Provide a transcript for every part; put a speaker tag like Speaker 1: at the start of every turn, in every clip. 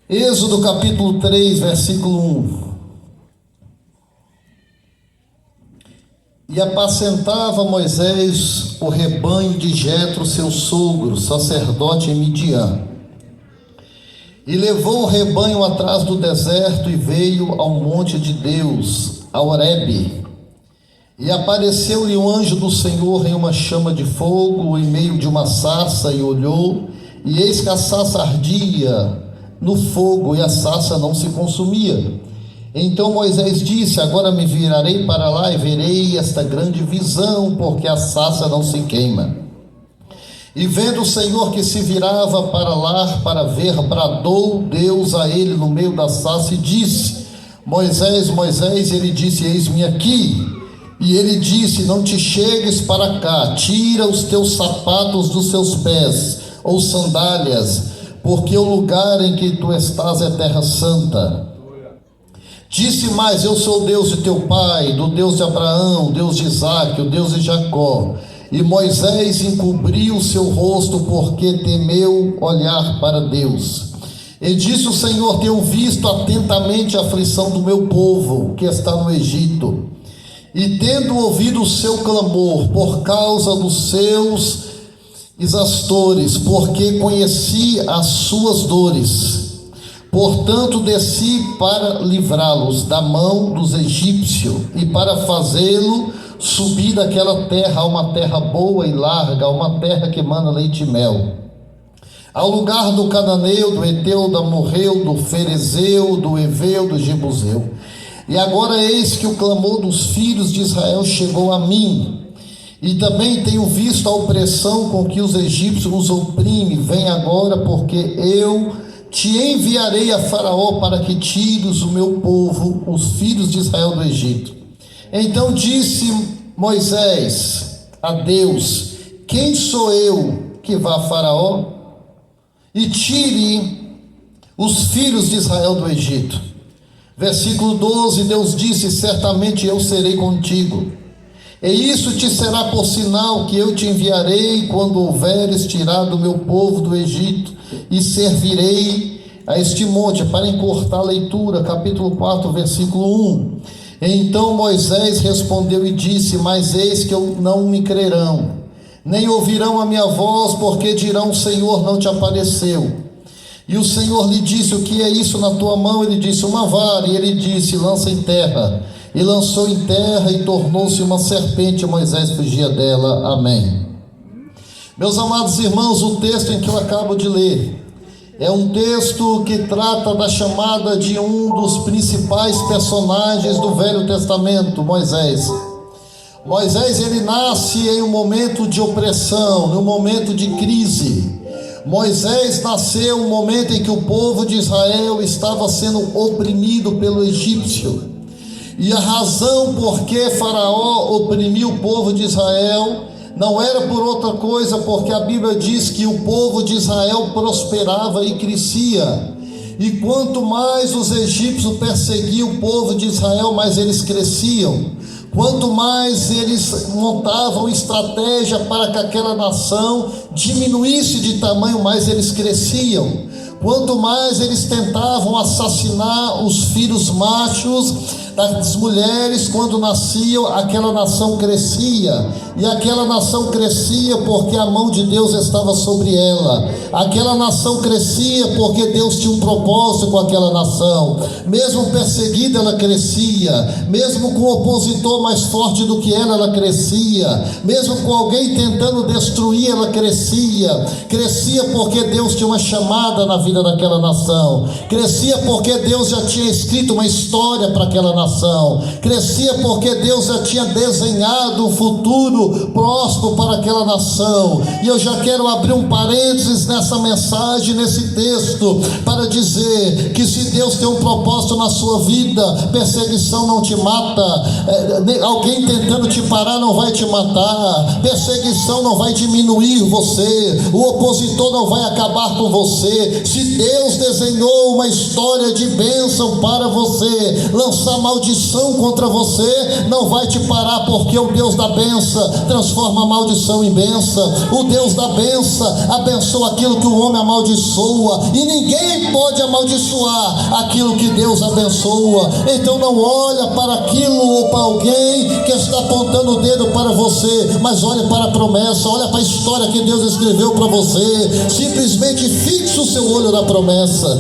Speaker 1: Êxodo capítulo 3, versículo 1. E apacentava Moisés o rebanho de Jetro, seu sogro, sacerdote em Midian. E levou o rebanho atrás do deserto e veio ao monte de Deus, a Horebe. E apareceu-lhe um anjo do Senhor em uma chama de fogo, em meio de uma sarça, e olhou, e eis que a sarça ardia no fogo, e a sarça não se consumia. Então Moisés disse: agora me virarei para lá e verei esta grande visão, porque a sarça não se queima. E vendo o Senhor que se virava para lá para ver, bradou Deus a ele no meio da sarça e disse: Moisés, Moisés. E ele disse: eis-me aqui. E ele disse: não te chegues para cá, tira os teus sapatos dos seus pés, ou sandálias, porque o lugar em que tu estás é terra santa. Disse mais: eu sou o Deus de teu pai, do Deus de Abraão, Deus de Isaque, o Deus de Jacó. E Moisés encobriu o seu rosto, porque temeu olhar para Deus. E disse o Senhor: tenho visto atentamente a aflição do meu povo, que está no Egito, e tendo ouvido o seu clamor por causa dos seus exastores, porque conheci as suas dores. Portanto desci para livrá-los da mão dos egípcios, e para fazê-lo subir daquela terra a uma terra boa e larga, a uma terra que emana leite e mel, ao lugar do cananeu, do Eteu, do Amorreu, do Ferezeu, do Eveu, do Jebuseu. E agora eis que o clamor dos filhos de Israel chegou a mim, e também tenho visto a opressão com que os egípcios os oprimem. Vem agora, porque eu te enviarei a Faraó para que tires o meu povo, os filhos de Israel, do Egito. Então disse Moisés a Deus: quem sou eu que vá a Faraó e tire os filhos de Israel do Egito? Versículo 12, Deus disse: certamente eu serei contigo, e isso te será por sinal que eu te enviarei quando houveres tirado o meu povo do Egito, e servirei a este monte. Para encurtar a leitura, capítulo 4, versículo 1. Então Moisés respondeu e disse: mas eis que não me crerão, nem ouvirão a minha voz, porque dirão: o Senhor não te apareceu. E o Senhor lhe disse: o que é isso na tua mão? Ele disse: uma vara. E ele disse: lança em terra. E lançou em terra, e tornou-se uma serpente. Moisés fugia dela. Amém. Meus amados irmãos, o texto em que eu acabo de ler é um texto que trata da chamada de um dos principais personagens do Velho Testamento, Moisés. Moisés, ele nasce em um momento de opressão, num momento de crise. Moisés nasceu no momento em que o povo de Israel estava sendo oprimido pelo egípcio. E a razão por que Faraó oprimiu o povo de Israel não era por outra coisa, porque a Bíblia diz que o povo de Israel prosperava e crescia. E quanto mais os egípcios perseguiam o povo de Israel, mais eles cresciam. Quanto mais eles montavam estratégia para que aquela nação diminuísse de tamanho, mais eles cresciam. Quanto mais eles tentavam assassinar os filhos machos das mulheres quando nasciam, aquela nação crescia. E aquela nação crescia porque a mão de Deus estava sobre ela. Aquela nação crescia porque Deus tinha um propósito com aquela nação. Mesmo perseguida, ela crescia. Mesmo com um opositor mais forte do que ela crescia. Mesmo com alguém tentando destruir, ela crescia. Crescia porque Deus tinha uma chamada na vida daquela nação. Crescia porque Deus já tinha escrito uma história para aquela nação. Crescia porque Deus já tinha desenhado um futuro próspero para aquela nação. E eu já quero abrir um parênteses nessa mensagem, nesse texto, para dizer que se Deus tem um propósito na sua vida, perseguição não te mata, alguém tentando te parar não vai te matar, perseguição não vai diminuir você, o opositor não vai acabar com você. Se Deus desejar desenhou uma história de bênção para você, lançar maldição contra você, não vai te parar, porque o Deus da bênção transforma a maldição em bênção. O Deus da bênção abençoa aquilo que o homem amaldiçoa, e ninguém pode amaldiçoar aquilo que Deus abençoa. Então não olha para aquilo ou para alguém que está apontando o dedo para você, mas olhe para a promessa, olha para a história que Deus escreveu para você. Simplesmente fixe o seu olho na promessa.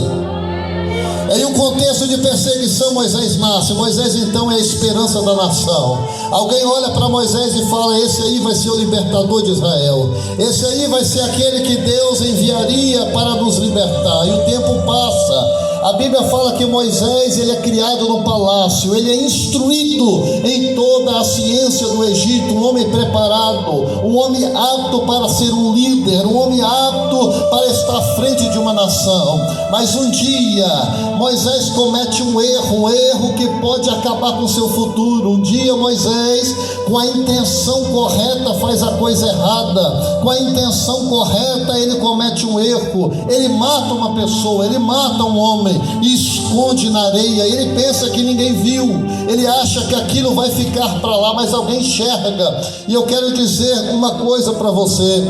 Speaker 1: Em um contexto de perseguição, Moisés nasce. Moisés então é a esperança da nação. Alguém olha para Moisés e fala: esse aí vai ser o libertador de Israel, esse aí vai ser aquele que Deus enviaria para nos libertar. E o tempo passa. A Bíblia fala que Moisés, ele é criado no palácio, ele é instruído em toda a ciência do Egito, um homem preparado, um homem apto para ser um líder, um homem apto para estar à frente de uma nação. Mas um dia Moisés comete um erro que pode acabar com o seu futuro. Um dia Moisés, com a intenção correta, faz a coisa errada. Com a intenção correta, ele comete um erro, ele mata uma pessoa, ele mata um homem e esconde na areia. Ele pensa que ninguém viu, ele acha que aquilo vai ficar para lá, mas alguém enxerga. E eu quero dizer uma coisa para você: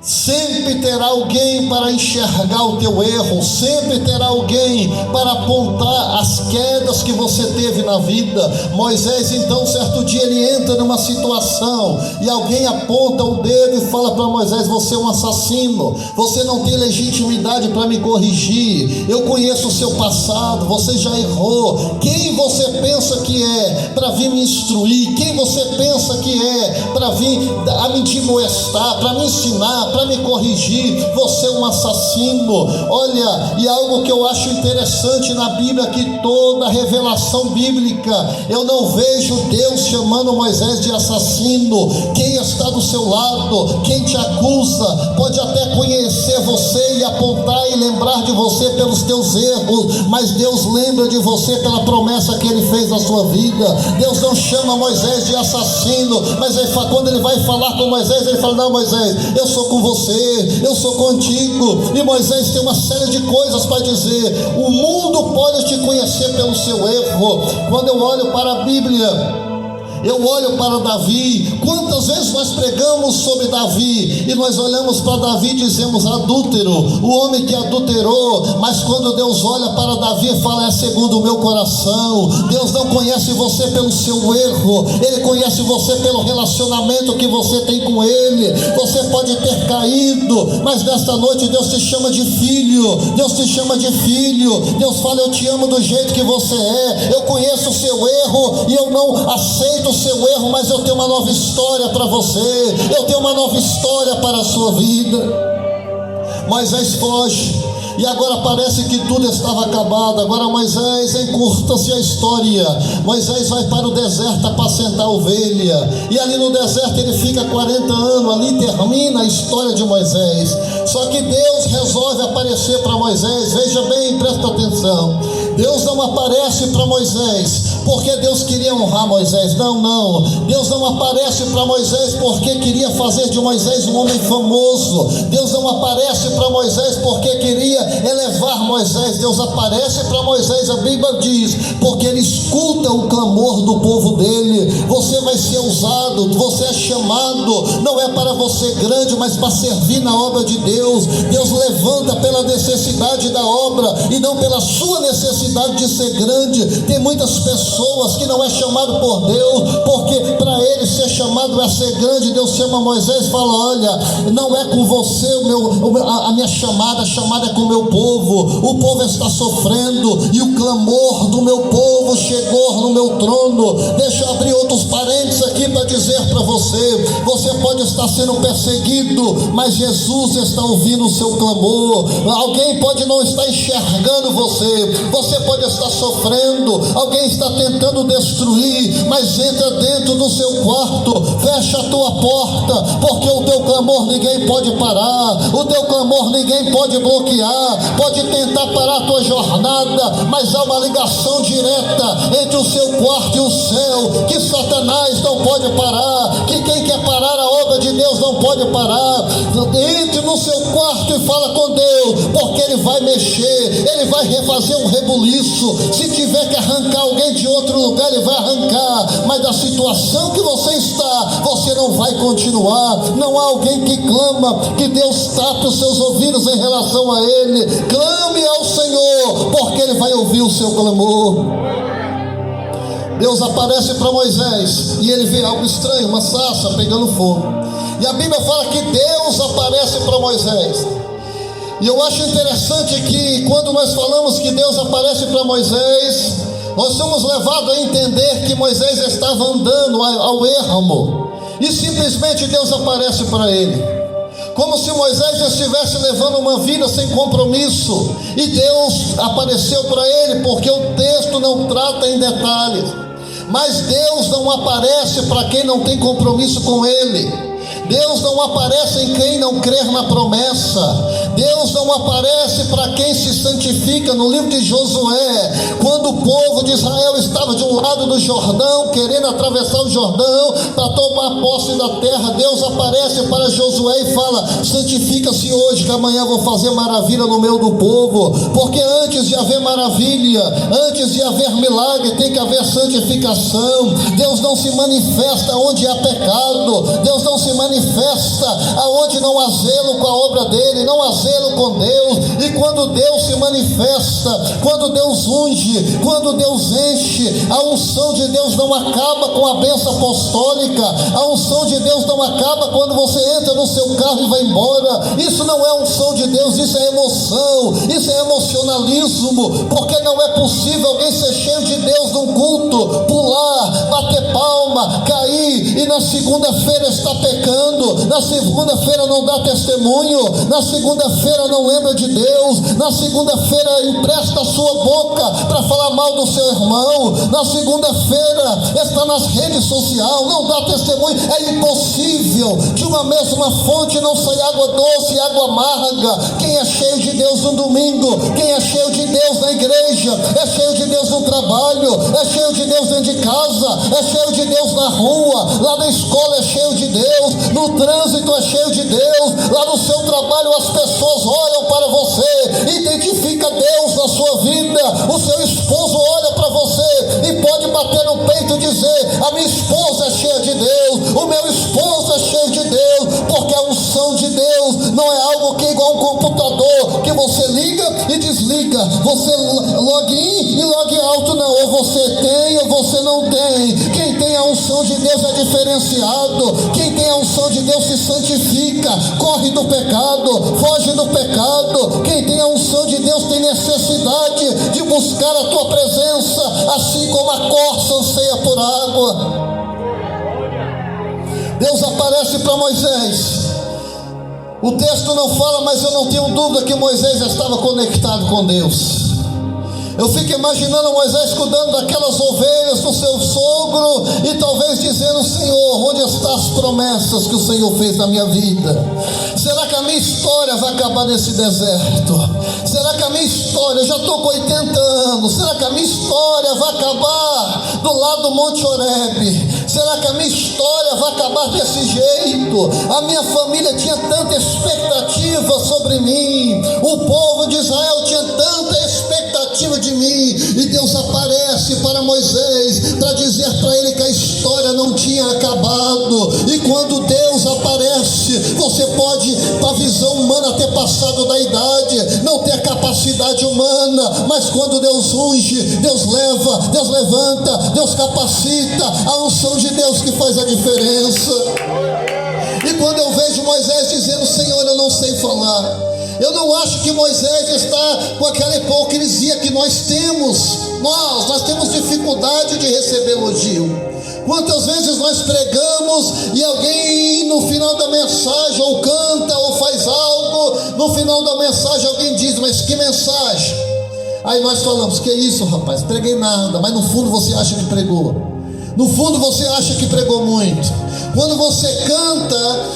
Speaker 1: sempre terá alguém para enxergar o teu erro, sempre terá alguém para apontar as quedas que você teve na vida. Moisés então, certo dia, ele entra numa situação e alguém aponta o dedo e fala para Moisés: você é um assassino, você não tem legitimidade para me corrigir, eu conheço o seu passado, você já errou. Quem você pensa que é para vir me instruir? Quem você pensa que é para vir a me admoestar, para me ensinar, para me corrigir? Você é um assassino. Olha, e algo que eu acho interessante na Bíblia, que toda revelação bíblica, eu não vejo Deus chamando Moisés de assassino. Quem está do seu lado, quem te acusa, pode até conhecer você e apontar e lembrar de você pelos teus erros, mas Deus lembra de você pela promessa que Ele fez na sua vida. Deus não chama Moisés de assassino, mas quando Ele vai falar com Moisés, Ele fala: não, Moisés, eu sou com você, eu sou contigo. E Moisés tem uma série de coisas para dizer. O mundo pode te conhecer pelo seu erro. Quando eu olho para a Bíblia, eu olho para Davi. Quantas vezes nós pregamos sobre Davi e nós olhamos para Davi e dizemos: adúltero, o homem que adulterou. Mas quando Deus olha para Davi e fala: é segundo o meu coração. Deus não conhece você pelo seu erro, Ele conhece você pelo relacionamento que você tem com Ele. Você pode ter caído, mas nesta noite Deus te chama de filho. Deus te chama de filho. Deus fala: eu te amo do jeito que você é. Eu conheço o seu erro e eu não aceito o seu erro, mas eu tenho uma nova história para você, eu tenho uma nova história para a sua vida. Moisés foge, e agora parece que tudo estava acabado. Agora Moisés, encurta-se a história, Moisés vai para o deserto apacentar ovelha, e ali no deserto ele fica 40 anos, ali termina a história de Moisés. Só que Deus resolve aparecer para Moisés. Veja bem, presta atenção. Deus não aparece para Moisés porque Deus queria honrar Moisés. Não. Deus não aparece para Moisés porque queria fazer de Moisés um homem famoso. Deus não aparece para Moisés porque queria elevar Moisés. Deus aparece para Moisés, a Bíblia diz, porque Ele escuta o clamor do povo dele. Você vai ser usado, você é chamado, não é para você grande, mas para servir na obra de Deus. Deus levanta pela necessidade da obra e não pela sua necessidade de ser grande. Tem muitas pessoas que não é chamado por Deus, porque para ele ser chamado é ser grande. Deus chama Moisés e fala: olha, não é com você a minha chamada, a chamada é com o meu povo. O povo está sofrendo e o clamor do meu povo chegou no meu trono. Deixa eu abrir outros parênteses aqui para dizer para você: você pode estar sendo perseguido, mas Jesus está ouvindo o seu clamor. Alguém pode não estar enxergando você pode estar sofrendo, alguém está tentando destruir, mas entra dentro do seu quarto, fecha a tua porta, porque o teu clamor ninguém pode parar, o teu clamor ninguém pode bloquear. Pode tentar parar a tua jornada, mas há uma ligação direta entre o seu quarto e o céu, que Satanás não pode parar, que quem quer parar a obra obra de Deus não pode parar. Entre no seu quarto e fala com Deus, porque Ele vai mexer, Ele vai refazer um rebuliço. Se tiver que arrancar alguém de outro lugar, Ele vai arrancar, mas da situação que você está, você não vai continuar. Não há alguém que clama que Deus tape os seus ouvidos em relação a Ele. Clame ao Senhor, porque Ele vai ouvir o seu clamor. Deus aparece para Moisés e ele vê algo estranho, uma sarça pegando fogo. E a Bíblia fala que Deus aparece para Moisés. E eu acho interessante que quando nós falamos que Deus aparece para Moisés, nós somos levados a entender que Moisés estava andando ao ermo e simplesmente Deus aparece para ele, como se Moisés estivesse levando uma vida sem compromisso, e Deus apareceu para ele, porque o texto não trata em detalhes, mas Deus não aparece para quem não tem compromisso com Ele. Deus não aparece em quem não crer na promessa. Deus não aparece para quem se santifica. No livro de Josué, quando o povo de Israel estava de um lado do Jordão, querendo atravessar o Jordão para tomar posse da terra, Deus aparece para Josué e fala: santifica-se hoje, que amanhã vou fazer maravilha no meio do povo. Porque antes de haver maravilha, antes de haver milagre, tem que haver santificação. Deus não se manifesta onde há pecado. Deus não se manifesta aonde não há zelo com a obra dele, não há zelo com Deus. E quando Deus se manifesta, quando Deus unge, quando Deus enche, a unção de Deus não acaba com a bênção apostólica. A unção de Deus não acaba quando você entra no seu carro e vai embora. Isso não é unção de Deus, isso é emoção, isso é emocionalismo. Porque não é possível alguém ser cheio de Deus num culto, pular, bater palma, cair e na segunda-feira está pecando, na segunda-feira não dá testemunho, na segunda-feira não lembra de Deus, na segunda-feira empresta a sua boca para falar mal do seu irmão, na segunda-feira está nas redes sociais, não dá testemunho. É impossível. De uma mesma fonte não sai água doce e água amarga. Quem é cheio de Deus no domingo, quem é cheio de Deus na igreja, é cheio de Deus no trabalho, é cheio de Deus dentro de casa, é cheio de Deus na rua, lá na escola é cheio de Deus, no trânsito é cheio de Deus, lá no seu trabalho as pessoas olham para você, identifica Deus na sua vida. O seu esposo olha para você e pode bater no peito e dizer: a minha esposa é cheia de Deus, o meu esposo é cheio de Deus, porque a unção de Deus não é algo que é igual um computador, que você liga e desliga, você log in e log out, não, ou você tem ou você não tem. Quem tem a unção de Deus é diferenciado. Quem tem a unção de Deus se santifica, corre do pecado, foge do pecado. Quem tem a unção de Deus tem necessidade de buscar a tua presença, assim como a corça anseia por água. Deus aparece para Moisés. O texto não fala, mas eu não tenho dúvida que Moisés estava conectado com Deus. Eu fico imaginando Moisés cuidando daquelas ovelhas do seu sogro e talvez dizendo: Senhor, onde estão as promessas que o Senhor fez na minha vida? Será que a minha história vai acabar nesse deserto? Será que a minha história, eu já estou com 80 anos, será que a minha história vai acabar do lado do Monte Horebe? Será que a minha história vai acabar desse jeito? A minha família tinha tanta expectativa sobre mim, o povo de Israel tinha tanta expectativa de mim, e Deus aparece para Moisés para dizer para ele que a história não tinha acabado. E quando Deus aparece, você pode, com a visão humana, ter passado da idade, não ter capacidade humana, mas quando Deus unge, Deus leva, Deus levanta, Deus capacita. A unção de Deus que faz a diferença. E quando eu vejo Moisés dizendo: Senhor, eu não sei falar, eu não acho que Moisés está com aquela hipocrisia que nós temos. Nós temos dificuldade de receber elogio. Quantas vezes nós pregamos e alguém no final da mensagem ou canta ou faz algo, no final da mensagem alguém diz: mas que mensagem? Aí nós falamos: que isso, rapaz, preguei nada. Mas no fundo você acha que pregou, no fundo você acha que pregou muito. Quando você canta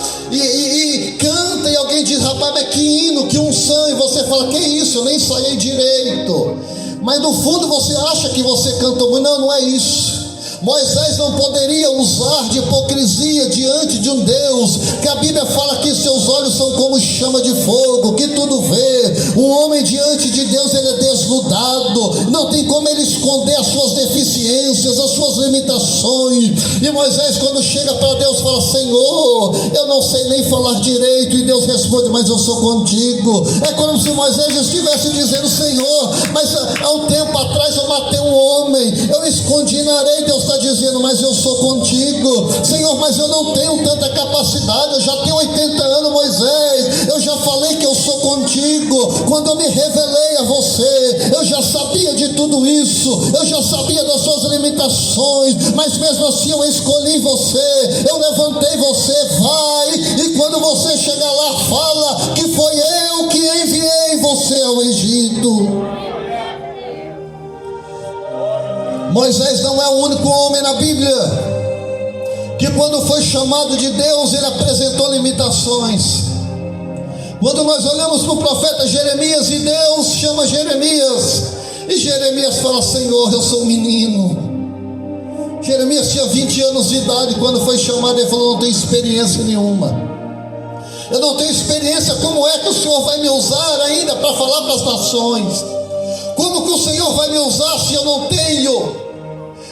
Speaker 1: canta e alguém diz: rapaz, mas que hino, que unção, e você fala: que isso, eu nem ensaiei direito. Mas no fundo você acha que você cantou muito. Não, não é isso. Moisés não poderia usar de hipocrisia diante de um Deus que a Bíblia fala que seus olhos são como chama de fogo, que tudo vê. Um homem diante de Deus, ele é desnudado, não tem como ele esconder as suas deficiências, as suas limitações. E Moisés, quando chega para Deus, fala: Senhor, eu não sei nem falar direito. E Deus responde: mas eu sou contigo. É como se Moisés estivesse dizendo: Senhor, mas há um tempo atrás eu matei um homem, eu escondi na areia. Deus está dizendo: mas eu sou contigo. Senhor, mas eu não tenho tanta capacidade, eu já tenho 80 anos, Moisés, eu já falei que eu sou contigo. Quando eu me revelei a você, eu já sabia de tudo isso, eu já sabia das suas limitações, mas mesmo assim eu escolhi você, eu levantei você. Vai, e quando você chegar lá, fala que foi eu que enviei você ao Egito. Moisés não é o único homem na Bíblia que, quando foi chamado de Deus, ele apresentou limitações. Quando nós olhamos para o profeta Jeremias, e Deus chama Jeremias, e Jeremias fala: Senhor, eu sou um menino. Jeremias tinha 20 anos de idade quando foi chamado. Ele falou: não tenho experiência nenhuma, eu não tenho experiência. Como é que o Senhor vai me usar ainda para falar para as nações? Como que o Senhor vai me usar se eu não tenho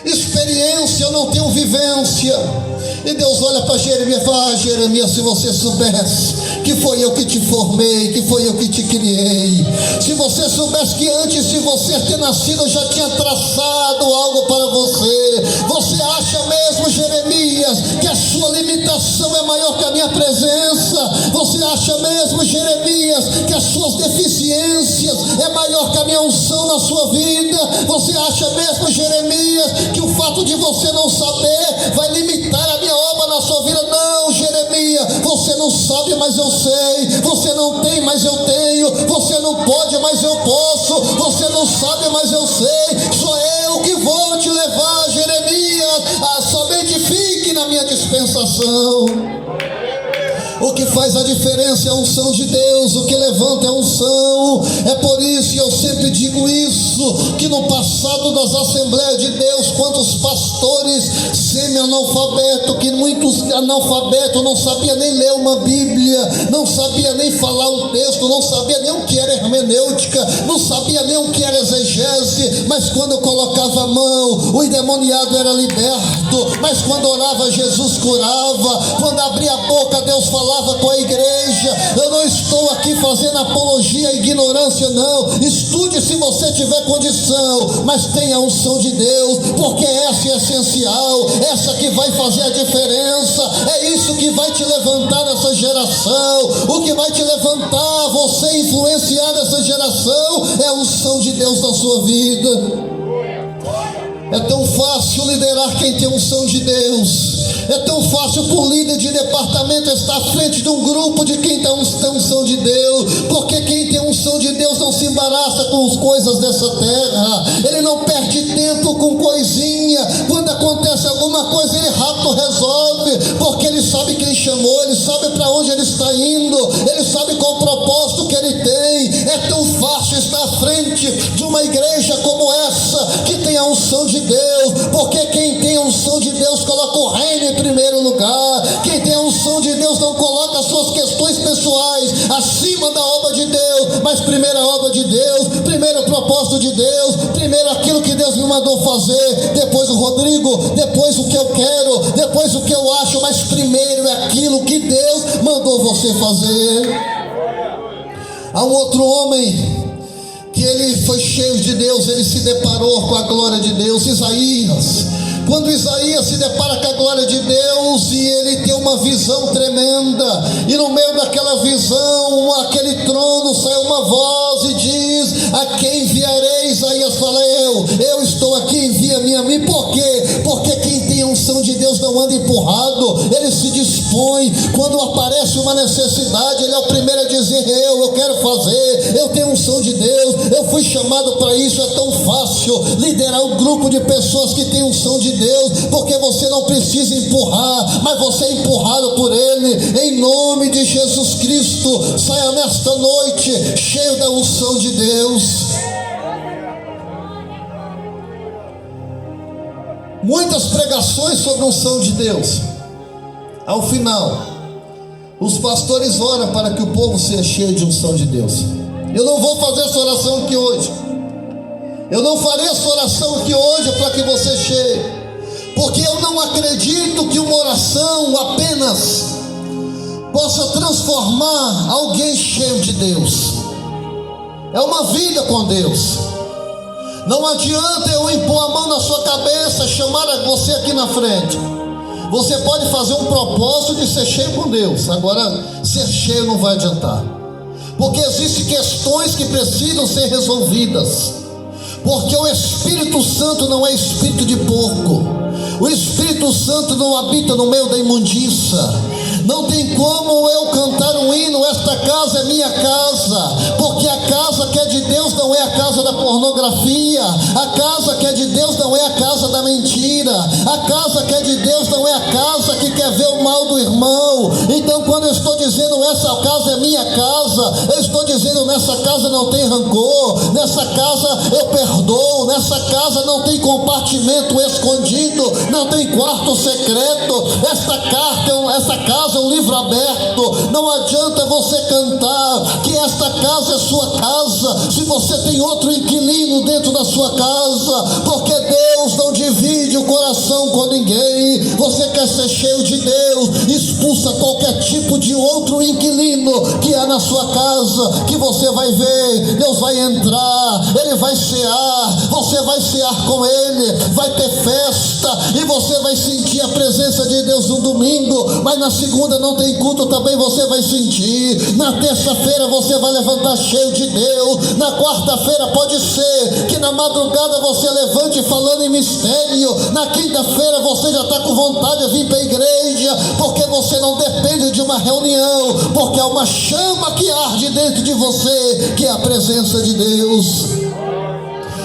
Speaker 1: experiência, eu não tenho vivência? E Deus olha para Jeremias e fala: Jeremias, se você soubesse que foi eu que te formei, que foi eu que te criei, se você soubesse que antes de você ter nascido eu já tinha traçado algo para você. Você acha mesmo, Jeremias, que a sua limitação é maior que a minha presença? Você acha mesmo, Jeremias, que as suas deficiências é maior que a minha unção na sua vida? Você acha mesmo, Jeremias, que o fato de você não saber vai limitar a minha obra na sua vida? Não, Jeremias, você não sabe, mas eu sei. Você não tem, mas eu tenho. Você não pode, mas eu posso. Você não sabe, mas eu sei. Sou eu que vou te levar, Jeremias. Somente fique na minha dispensação. O que faz a diferença é a unção de Deus, o que levanta é a unção. É por isso que eu sempre digo isso, que no passado das Assembleias de Deus, quantos pastores semi-analfabetos, que muitos analfabetos, não sabia nem ler uma Bíblia, não sabia nem falar um texto, não sabia nem o que era hermenêutica, não sabia nem o que era exegese, mas quando eu colocava a mão, o endemoniado era liberto, mas quando orava, Jesus curava, quando abria a boca, Deus falava com a igreja. Eu não estou aqui fazendo apologia à ignorância, não. Estude se você tiver condição, mas tenha a unção de Deus, porque essa é essencial, essa que vai fazer a diferença. É isso que vai te levantar nessa geração. O que vai te levantar, você influenciar nessa geração, é a unção de Deus na sua vida. É tão fácil liderar quem tem unção de Deus. É tão fácil para um líder de departamento estar à frente de um grupo de quem tem unção de Deus, porque quem tem unção de Deus não se embaraça com as coisas dessa terra. Ele não perde tempo com coisinha. Quando acontece alguma coisa, ele rápido resolve, porque ele sabe quem chamou, ele sabe para onde ele está indo, ele sabe qual o propósito que ele tem. É tão fácil estar à frente de uma igreja como essa, que tem a unção de Deus, porque quem tem a unção de Deus coloca o reino em primeiro lugar. Quem tem a unção de Deus não coloca as suas questões pessoais acima da obra de Deus, mas primeiro a obra de Deus, primeiro o propósito de Deus, primeiro aquilo que Deus me mandou fazer, depois o Rodrigo, depois o que eu quero, depois o que eu acho, mas primeiro é aquilo que Deus mandou você fazer. Há um outro homem que ele foi cheio de Deus, ele se deparou com a glória de Deus, Isaías. Quando Isaías se depara com a glória de Deus, e ele tem uma visão tremenda, e no meio daquela visão, aquele trono, sai uma voz e diz: a quem enviarei? Isaías fala: eu estou aqui, envia-me a mim. Por quê? Porque quem tem a unção de Deus não anda empurrado, ele se dispõe. Quando aparece uma necessidade, ele é o primeiro a dizer: eu quero fazer, eu tenho a unção de Deus, eu fui chamado para isso. É tão fácil liderar um grupo de pessoas que tem unção de Deus, porque você não precisa empurrar, mas você é empurrado por Ele. Em nome de Jesus Cristo, saia nesta noite cheio da unção de Deus. muitas pregações sobre a unção de Deus. Ao final, os pastores oram para que o povo seja cheio de unção de Deus. Eu não vou fazer essa oração aqui hoje. Eu não farei essa oração aqui hoje para que você chegue, porque eu não acredito que uma oração apenas possa transformar alguém cheio de Deus. É uma vida com Deus. Não adianta eu impor a mão na sua cabeça, chamar você aqui na frente. Você pode fazer um propósito de ser cheio com Deus, agora ser cheio não vai adiantar, porque existem questões que precisam ser resolvidas. Porque o Espírito Santo não é espírito de porco. O Espírito Santo não habita no meio da imundícia. Não tem como eu cantar um hino: esta casa é minha casa, porque a casa que é de Deus não é a casa da pornografia. A casa que é de Deus não é a casa da mentira. A casa que é de Deus não é a casa que quer ver o mal do irmão. Então, quando eu estou dizendo essa casa é minha casa, eu estou dizendo nessa casa não tem rancor, nessa casa eu perdoo, nessa casa não tem compartimento escondido, não tem quarto secreto. Essa casa é um livro aberto. Não adianta você cantar que esta casa é sua casa se você tem outro inquilino dentro da sua casa, porque Deus não divide o coração com ninguém. Você quer ser cheio de Deus, expulsa qualquer tipo de outro inquilino que há na sua casa, que você vai ver, Deus vai entrar, Ele vai cear, você vai cear com Ele, vai ter festa, e você vai sentir a presença de Deus no domingo, mas na segunda não tem culto, também você vai sentir. Na terça-feira você vai levantar cheio de Deus. Na quarta-feira pode ser que na madrugada você levante falando em mistério. Na quinta-feira você já está com vontade de vir para a igreja, porque você não depende de uma reunião, porque há uma chama que arde dentro de você, que é a presença de Deus.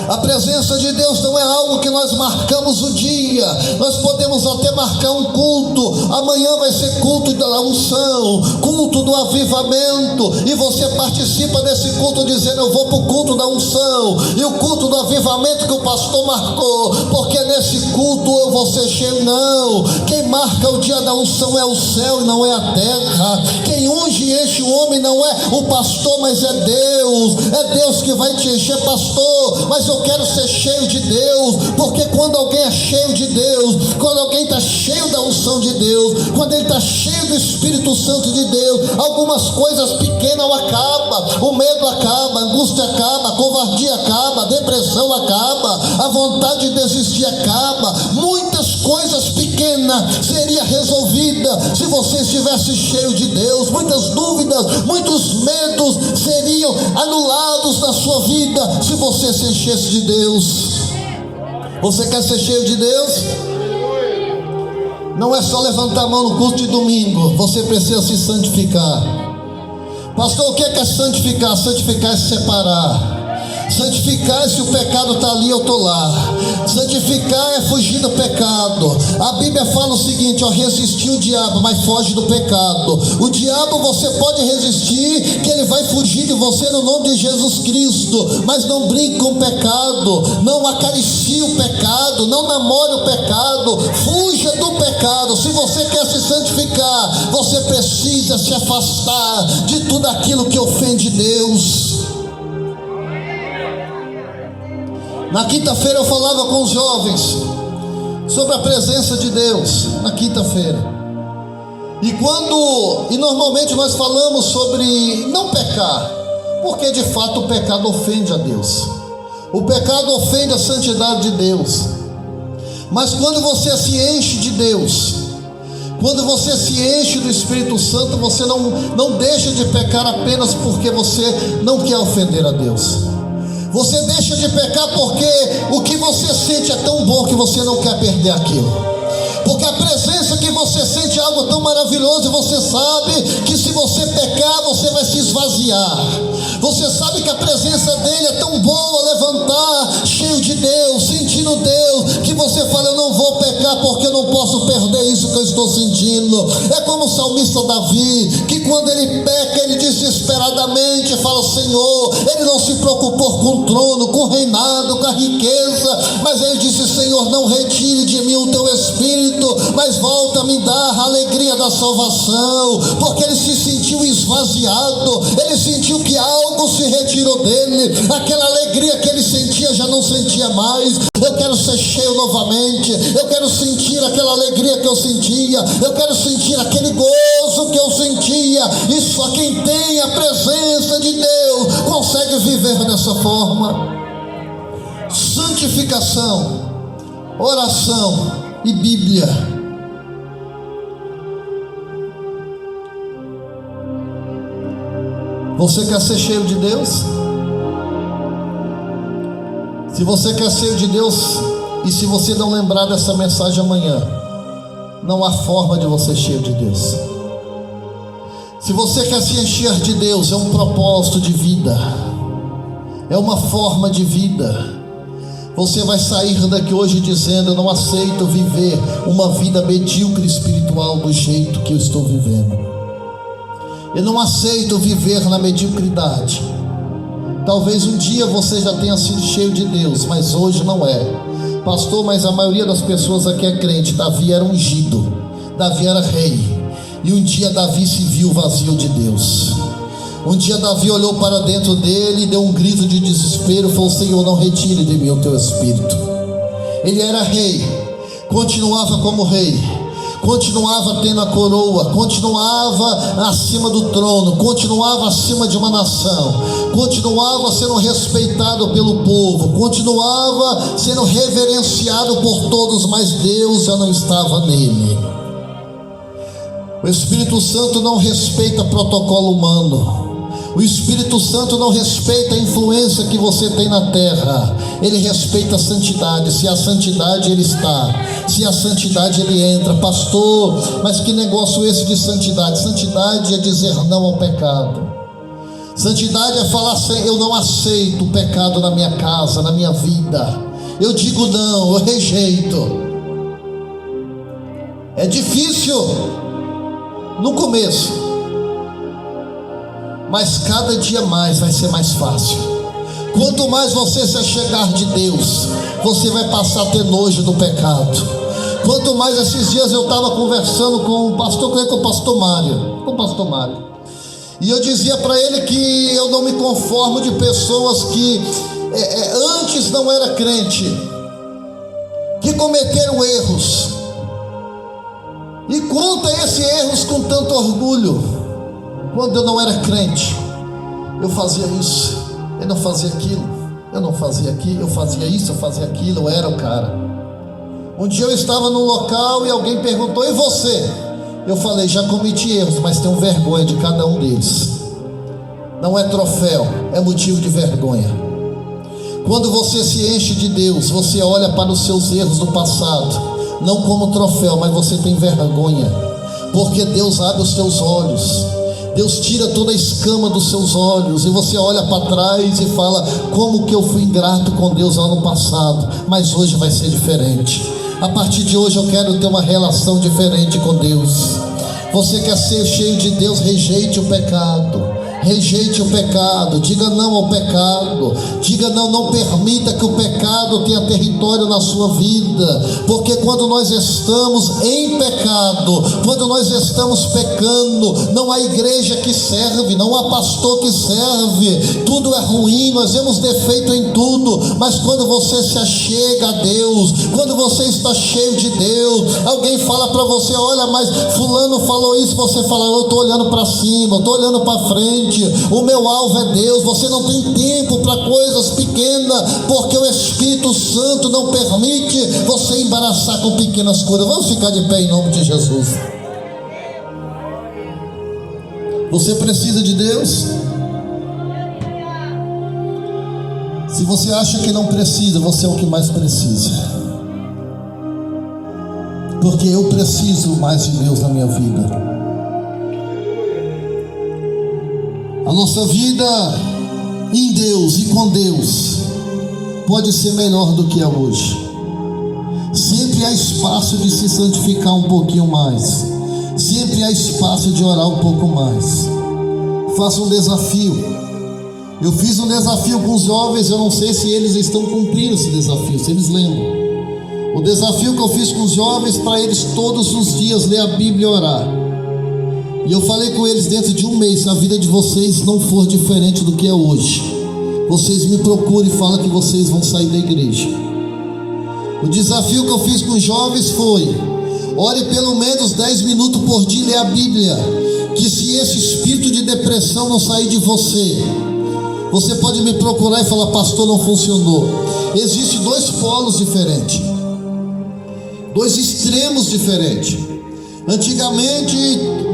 Speaker 1: A presença de Deus não é algo que nós marcamos o dia. Nós podemos até marcar um culto. Amanhã vai ser culto da unção, culto do avivamento, e você participa desse culto dizendo: eu vou para o culto da unção e o culto do avivamento que o pastor marcou, porque nesse culto eu vou ser cheio. Não, quem marca o dia da unção é o céu e não é a terra. Quem unge e enche o homem não é o pastor, mas é Deus. É Deus que vai te encher, pastor, mas eu quero ser cheio de Deus. Porque quando alguém é cheio de Deus, quando alguém está cheio da unção de Deus, quando ele está cheio do Espírito Santo de Deus, algumas coisas pequenas acabam. O medo acaba, a angústia acaba, a covardia acaba, a depressão acaba, a vontade de desistir acaba. Muitas coisas pequenas seriam resolvidas se você estivesse cheio de Deus. Muitas dúvidas, muitos medos seriam anulados na sua vida se você se enchesse de Deus. Você quer ser cheio de Deus? Não é só levantar a mão no culto de domingo. Você precisa se santificar. Pastor, o que é santificar? Santificar é separar. Santificar é se o pecado está ali, eu estou lá. Santificar é fugir do pecado. A Bíblia fala o seguinte: ó, resistir o diabo, mas foge do pecado. O diabo você pode resistir, que ele vai fugir de você no nome de Jesus Cristo, mas não brinque com o pecado, não acaricie o pecado, não namore o pecado, fuja do pecado. Se você quer se santificar, você precisa se afastar de tudo aquilo que ofende Deus. Na quinta-feira eu falava com os jovens sobre a presença de Deus, na quinta-feira. E normalmente nós falamos sobre não pecar, porque de fato o pecado ofende a Deus. O pecado ofende a santidade de Deus. Mas quando você se enche de Deus, quando você se enche do Espírito Santo, você não deixa de pecar apenas porque você não quer ofender a Deus. Você deixa de pecar porque o que você sente é tão bom que você não quer perder aquilo. Porque a presença que você sente é algo tão maravilhoso, e você sabe que se você pecar, você vai se esvaziar. Você sabe que a presença dele é tão boa, levantar cheio de Deus, sentindo Deus, que você fala, eu não vou pecar porque eu não posso perder isso que eu estou sentindo. É como o salmista Davi, que quando ele peca, ele desesperadamente fala, Senhor, ele não se preocupou com o trono, com o reinado, com a riqueza, mas ele disse, Senhor, não retire de mim o teu espírito, mas volta a me dar a alegria da salvação, porque ele se sentiu esvaziado, ele sentiu que algo se retirou dele, aquela alegria que ele sentia já não sentia mais. Eu quero ser cheio novamente, eu quero sentir aquela alegria que eu sentia, eu quero sentir aquele gozo que eu sentia. E só quem tem a presença de Deus consegue viver dessa forma. Santificação, oração e Bíblia. Você quer ser cheio de Deus? Se você quer ser de Deus, e se você não lembrar dessa mensagem amanhã, não há forma de você ser cheio de Deus. Se você quer se encher de Deus, é um propósito de vida, é uma forma de vida. Você vai sair daqui hoje dizendo, eu não aceito viver uma vida medíocre espiritual do jeito que eu estou vivendo. Eu não aceito viver na mediocridade. Talvez um dia você já tenha sido cheio de Deus, mas hoje não é. Pastor, mas a maioria das pessoas aqui é crente. Davi era ungido, Davi era rei, e um dia Davi se viu vazio de Deus. Um dia Davi olhou para dentro dele e deu um grito de desespero, falou, Senhor, não retire de mim o teu espírito. Ele era rei, continuava como rei, continuava tendo a coroa, continuava acima do trono, continuava acima de uma nação, continuava sendo respeitado pelo povo, continuava sendo reverenciado por todos, mas Deus já não estava nele. O Espírito Santo não respeita protocolo humano. O Espírito Santo não respeita a influência que você tem na terra. Ele respeita a santidade. Se a santidade ele está, se a santidade ele entra. Pastor, mas que negócio esse de santidade? Santidade é dizer não ao pecado. Santidade é falar assim, eu não aceito o pecado na minha casa, na minha vida. Eu digo não, eu rejeito. É difícil no começo, mas cada dia mais vai ser mais fácil. Quanto mais você se achegar de Deus, você vai passar a ter nojo do pecado. Quanto mais, esses dias eu estava conversando com o pastor, com o pastor Mário, e eu dizia para ele que eu não me conformo de pessoas que antes não era crente, que cometeram erros, e conta esses erros com tanto orgulho. Quando eu não era crente, eu fazia isso, eu não fazia aquilo, eu não fazia aquilo, eu fazia isso, eu fazia aquilo, eu era o cara. Um dia eu estava num local e alguém perguntou, e você? Eu falei, já cometi erros, mas tenho vergonha de cada um deles. Não é troféu, é motivo de vergonha. Quando você se enche de Deus, você olha para os seus erros do passado, não como troféu, mas você tem vergonha, porque Deus abre os seus olhos. Deus tira toda a escama dos seus olhos, e você olha para trás e fala, como que eu fui ingrato com Deus ano passado, mas hoje vai ser diferente. A partir de hoje eu quero ter uma relação diferente com Deus. Você quer ser cheio de Deus? Rejeite o pecado. Rejeite o pecado, diga não ao pecado, diga não, não permita que o pecado tenha território na sua vida, porque quando nós estamos em pecado, quando nós estamos pecando, não há igreja que serve, não há pastor que serve, tudo é ruim, nós vemos defeito em tudo, mas quando você se achega a Deus, quando você está cheio de Deus, alguém fala para você, olha, mas fulano falou isso, você fala, eu estou olhando para cima, eu estou olhando para frente, o meu alvo é Deus. Você não tem tempo para coisas pequenas, porque o Espírito Santo não permite você embaraçar com pequenas coisas. Vamos ficar de pé em nome de Jesus. Você precisa de Deus? Se você acha que não precisa, você é o que mais precisa, porque eu preciso mais de Deus na minha vida. A nossa vida em Deus e com Deus pode ser melhor do que é hoje. Sempre há espaço de se santificar um pouquinho mais. Sempre há espaço de orar um pouco mais. Faça um desafio. Eu fiz um desafio com os jovens, eu não sei se eles estão cumprindo esse desafio, se eles lembram. O desafio que eu fiz com os jovens, para eles todos os dias ler a Bíblia e orar. E eu falei com eles, dentro de um mês, se a vida de vocês não for diferente do que é hoje, vocês me procuram e falam que vocês vão sair da igreja. O desafio que eu fiz com os jovens foi: ore pelo menos 10 minutos por dia e lê a Bíblia. Que se esse espírito de depressão não sair de você, você pode me procurar e falar: pastor, não funcionou. Existem dois polos diferentes, dois extremos diferentes. Antigamente,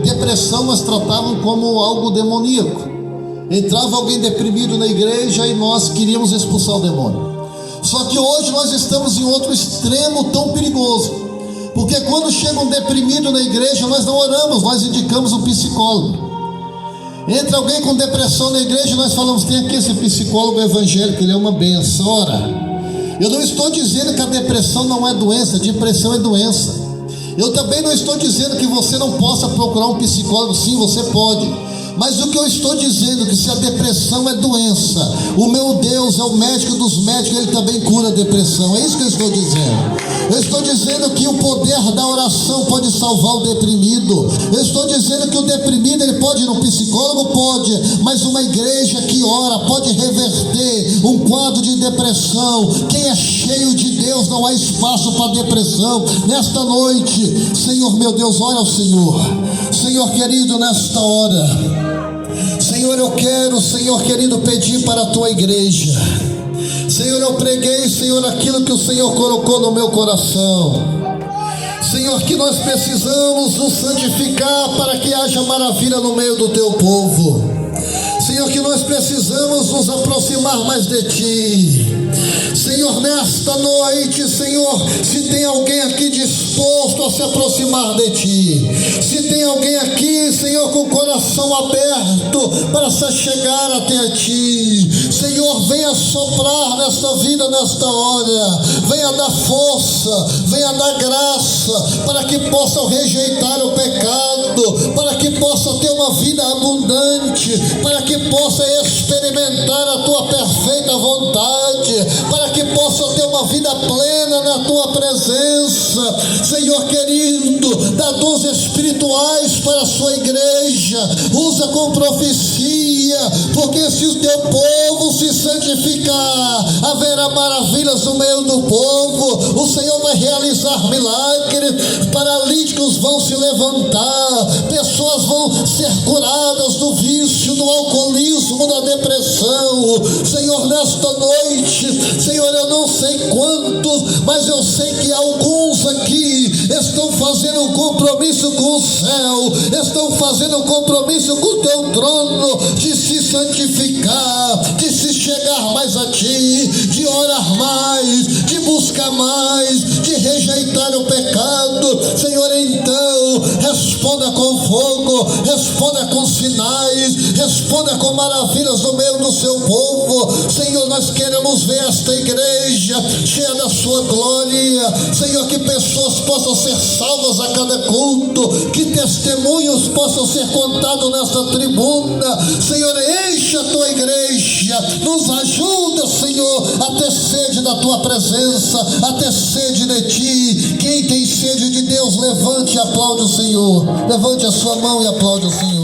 Speaker 1: depressão nós tratávamos como algo demoníaco. Entrava alguém deprimido na igreja e nós queríamos expulsar o demônio. Só que hoje nós estamos em outro extremo tão perigoso, porque quando chega um deprimido na igreja, nós não oramos, nós indicamos um psicólogo. Entra alguém com depressão na igreja, nós falamos: tem aqui esse psicólogo evangélico, ele é uma benção, ora. Eu não estou dizendo que a depressão não é doença, depressão é doença. Eu também não estou dizendo que você não possa procurar um psicólogo. Sim, você pode. Mas o que eu estou dizendo é que se a depressão é doença, o meu Deus é o médico dos médicos, Ele também cura a depressão. É isso que eu estou dizendo. Eu estou dizendo que o poder da oração pode salvar o deprimido. Eu estou dizendo que o deprimido, ele pode ir no psicólogo? Pode. Mas uma igreja que ora pode reverter um quadro de depressão. Quem é cheio de Deus, não há espaço para depressão. Nesta noite, Senhor meu Deus, ora ao Senhor. Senhor querido, nesta hora, Senhor, eu quero, Senhor querido, pedir para a Tua igreja. Senhor, eu preguei, Senhor, aquilo que o Senhor colocou no meu coração. Senhor, que nós precisamos nos santificar para que haja maravilha no meio do Teu povo. Senhor, que nós precisamos nos aproximar mais de Ti. Senhor, nesta noite, Senhor, se tem alguém aqui disposto a se aproximar de Ti, se tem alguém aqui, Senhor, com o coração aberto para se chegar até Ti, Senhor, venha soprar nesta vida, nesta hora, venha dar força, venha dar graça, para que possam rejeitar o pecado, para que possa ter uma vida abundante, para que possa experimentar a Tua perfeita vontade, para que possa ter uma vida plena na Tua presença. Senhor querido, dá dons espirituais para a Sua igreja, usa com profecia, porque se o Teu povo se santificar, haverá maravilhas no meio do povo. O Senhor vai realizar milagres, paralíticos vão se levantar, pessoas vão ser curadas do vício, do alcoolismo, da depressão. Senhor, nesta noite, Senhor, eu não sei quantos, mas eu sei que alguns aqui estão fazendo um compromisso com o céu, estão fazendo um compromisso com o Teu trono, de se santificar, de se chegar mais a Ti, de orar mais, de buscar mais, de rejeitar o pecado. Senhor, então, responda com fogo, responda com sinais, responda com maravilhas no meio do Seu povo. Senhor, nós queremos ver esta igreja cheia da Sua glória. Senhor, que pessoas possam ser salvas a cada culto, que testemunhos possam ser contados nesta tribuna. Senhor, enche a Tua igreja, nos ajuda, Senhor, a ter sede da Tua presença, a ter sede de Ti. Quem tem sede de Deus, levante e aplaude o Senhor. Levante a sua mão e aplaude o Senhor.